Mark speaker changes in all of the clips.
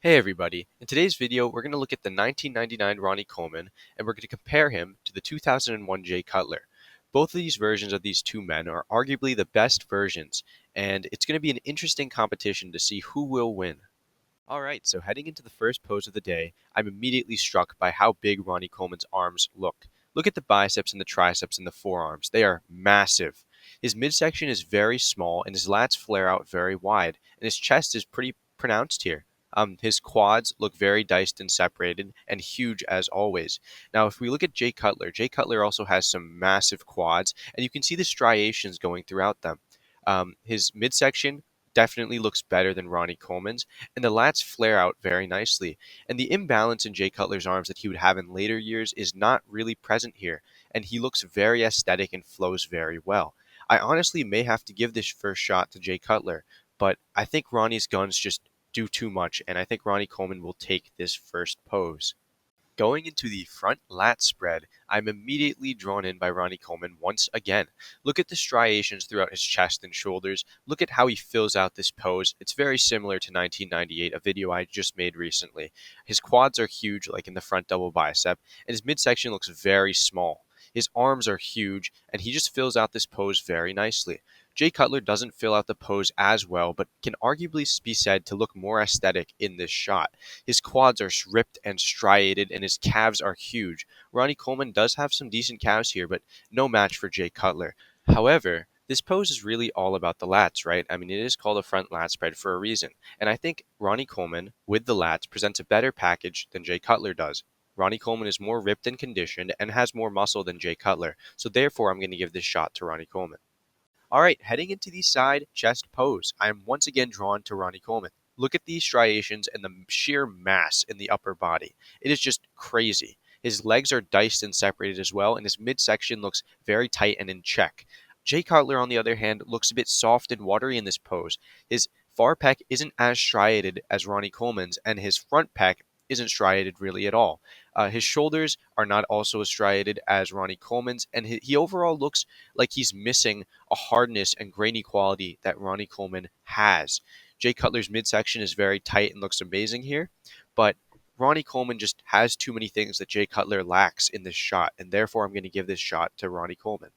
Speaker 1: Hey everybody, in today's video we're going to look at the 1999 Ronnie Coleman and we're going to compare him to the 2001 Jay Cutler. Both of these versions of these two men are arguably the best versions, and it's going to be an interesting competition to see who will win. Alright, so heading into the first pose of the day, I'm immediately struck by how big Ronnie Coleman's arms look. Look at the biceps and the triceps and the forearms, they are massive. His midsection is very small and his lats flare out very wide, and his chest is pretty pronounced here. His quads look very diced and separated and huge as always. Now, if we look at Jay Cutler also has some massive quads, and you can see the striations going throughout them. His midsection definitely looks better than Ronnie Coleman's, and the lats flare out very nicely. And the imbalance in Jay Cutler's arms that he would have in later years is not really present here, and he looks very aesthetic and flows very well. I honestly may have to give this first shot to Jay Cutler, but I think Ronnie's guns just do too much, and I think Ronnie Coleman will take this first pose. Going into the front lat spread, I'm immediately drawn in by Ronnie Coleman once again. Look at the striations throughout his chest and shoulders. Look at how he fills out this pose. It's very similar to 1998, a video I just made recently. His quads are huge, like in the front double bicep, and his midsection looks very small. His arms are huge, and he just fills out this pose very nicely. Jay Cutler doesn't fill out the pose as well, but can arguably be said to look more aesthetic in this shot. His quads are ripped and striated, and his calves are huge. Ronnie Coleman does have some decent calves here, but no match for Jay Cutler. However, this pose is really all about the lats, right? I mean, it is called a front lat spread for a reason. And I think Ronnie Coleman, with the lats, presents a better package than Jay Cutler does. Ronnie Coleman is more ripped and conditioned and has more muscle than Jay Cutler, so therefore I'm going to give this shot to Ronnie Coleman. All right, heading into the side chest pose, I am once again drawn to Ronnie Coleman. Look at these striations and the sheer mass in the upper body. It is just crazy. His legs are diced and separated as well, and his midsection looks very tight and in check. Jay Cutler, on the other hand, looks a bit soft and watery in this pose. His far pec isn't as striated as Ronnie Coleman's, and his front pec isn't striated really at all. His shoulders are not also as striated as Ronnie Coleman's, and he overall looks like he's missing a hardness and grainy quality that Ronnie Coleman has. Jay Cutler's midsection is very tight and looks amazing here, but Ronnie Coleman just has too many things that Jay Cutler lacks in this shot, and therefore I'm going to give this shot to Ronnie Coleman.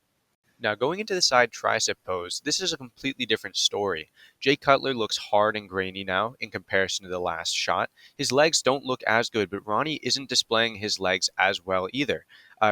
Speaker 1: Now, going into the side tricep pose, this is a completely different story. Jay Cutler looks hard and grainy now in comparison to the last shot. His legs don't look as good, but Ronnie isn't displaying his legs as well either.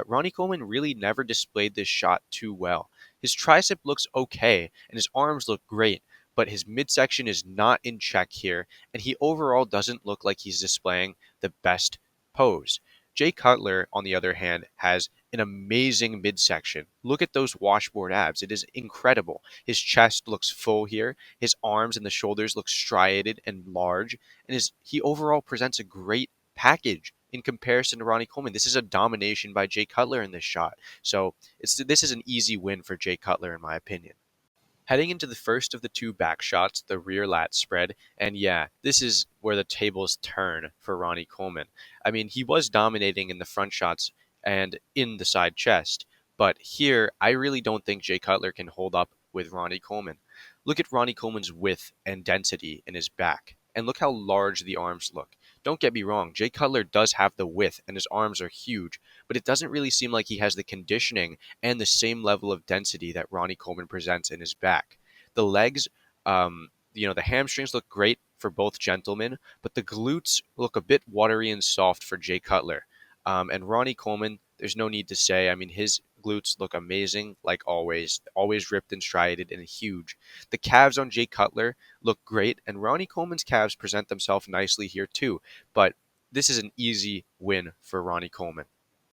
Speaker 1: Ronnie Coleman really never displayed this shot too well. His tricep looks okay, and his arms look great, but his midsection is not in check here, and he overall doesn't look like he's displaying the best pose. Jay Cutler, on the other hand, has an amazing midsection. Look at those washboard abs. It is incredible. His chest looks full here. His arms and the shoulders look striated and large. And he overall presents a great package in comparison to Ronnie Coleman. This is a domination by Jay Cutler in this shot. So this is an easy win for Jay Cutler, in my opinion. Heading into the first of the two back shots, the rear lat spread, and yeah, this is where the tables turn for Ronnie Coleman. I mean, he was dominating in the front shots and in the side chest, but here I really don't think Jay Cutler can hold up with Ronnie Coleman. Look at Ronnie Coleman's width and density in his back, and look how large the arms look. Don't get me wrong, Jay Cutler does have the width and his arms are huge, but it doesn't really seem like he has the conditioning and the same level of density that Ronnie Coleman presents in his back. The legs, the hamstrings look great for both gentlemen, but the glutes look a bit watery and soft for Jay Cutler. And Ronnie Coleman, there's no need to say. I mean, his glutes look amazing, like always ripped and striated and huge. The calves on Jay Cutler look great, and Ronnie Coleman's calves present themselves nicely here too. But this is an easy win for Ronnie Coleman.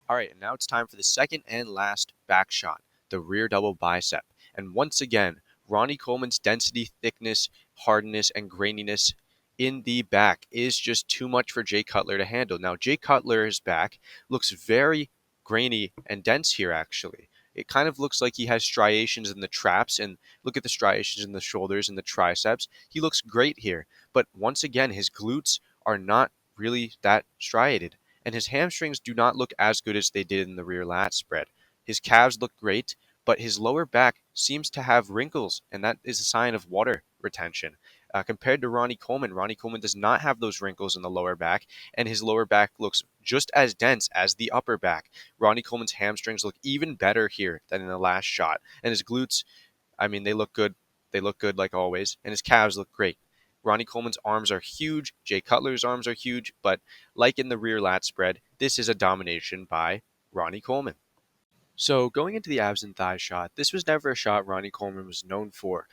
Speaker 1: All right, and now it's time for the second and last back shot, the rear double bicep. And once again, Ronnie Coleman's density, thickness, hardness, and graininess in the back is just too much for Jay Cutler to handle. Now, Jay Cutler's back looks very grainy and dense here, actually. It kind of looks like he has striations in the traps, and look at the striations in the shoulders and the triceps. He looks great here, but once again, his glutes are not really that striated, and his hamstrings do not look as good as they did in the rear lat spread. His calves look great, but his lower back seems to have wrinkles, and that is a sign of water retention. compared to Ronnie Coleman. Ronnie Coleman does not have those wrinkles in the lower back, and his lower back looks just as dense as the upper back. Ronnie Coleman's hamstrings look even better here than in the last shot, and his glutes, I mean, they look good. They look good like always, and his calves look great. Ronnie Coleman's arms are huge. Jay Cutler's arms are huge, but like in the rear lat spread, this is a domination by Ronnie Coleman. So going into the abs and thigh shot, this was never a shot Ronnie Coleman was known for.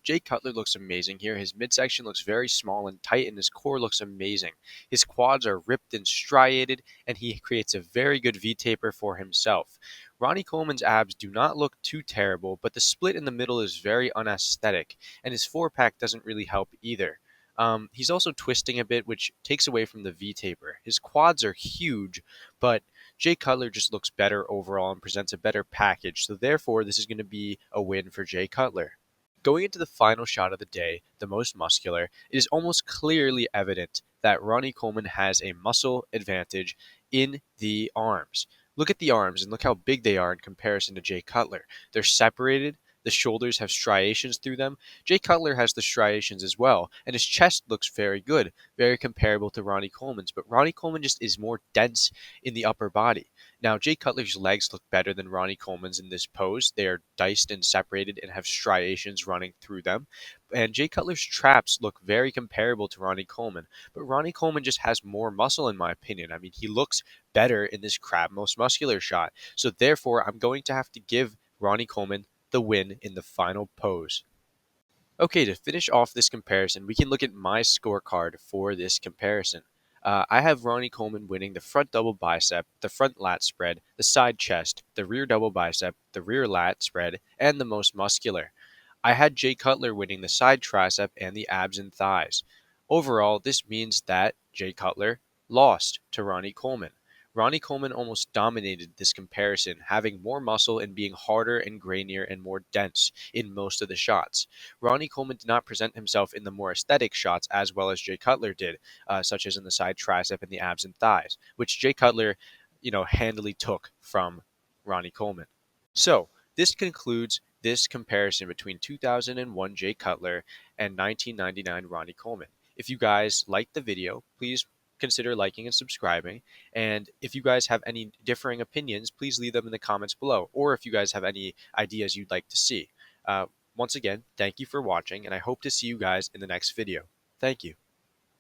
Speaker 1: Jay Cutler looks amazing here. His midsection looks very small and tight, and his core looks amazing. His quads are ripped and striated, and he creates a very good V-taper for himself. Ronnie Coleman's abs do not look too terrible, but the split in the middle is very unaesthetic, and his four-pack doesn't really help either. He's also twisting a bit, which takes away from the V-taper. His quads are huge, but Jay Cutler just looks better overall and presents a better package, so therefore this is going to be a win for Jay Cutler. Going into the final shot of the day, the most muscular, it is almost clearly evident that Ronnie Coleman has a muscle advantage in the arms. Look at the arms and look how big they are in comparison to Jay Cutler. They're separated. The shoulders have striations through them. Jay Cutler has the striations as well, and his chest looks very good, very comparable to Ronnie Coleman's. But Ronnie Coleman just is more dense in the upper body. Now, Jay Cutler's legs look better than Ronnie Coleman's in this pose. They are diced and separated and have striations running through them. And Jay Cutler's traps look very comparable to Ronnie Coleman. But Ronnie Coleman just has more muscle, in my opinion. I mean, he looks better in this crab most muscular shot. So, therefore, I'm going to have to give Ronnie Coleman the win in the final pose. Okay, to finish off this comparison, we can look at my scorecard for this comparison. I have Ronnie Coleman winning the front double bicep, the front lat spread, the side chest, the rear double bicep, the rear lat spread, and the most muscular. I had Jay Cutler winning the side tricep and the abs and thighs. Overall, this means that Jay Cutler lost to Ronnie Coleman. Ronnie Coleman almost dominated this comparison, having more muscle and being harder and grainier and more dense in most of the shots. Ronnie Coleman did not present himself in the more aesthetic shots as well as Jay Cutler did, such as in the side tricep and the abs and thighs, which Jay Cutler, handily took from Ronnie Coleman. So, this concludes this comparison between 2001 Jay Cutler and 1999 Ronnie Coleman. If you guys liked the video, please consider liking and subscribing. And if you guys have any differing opinions, please leave them in the comments below. Or if you guys have any ideas you'd like to see. Once again, thank you for watching, and I hope to see you guys in the next video. Thank you.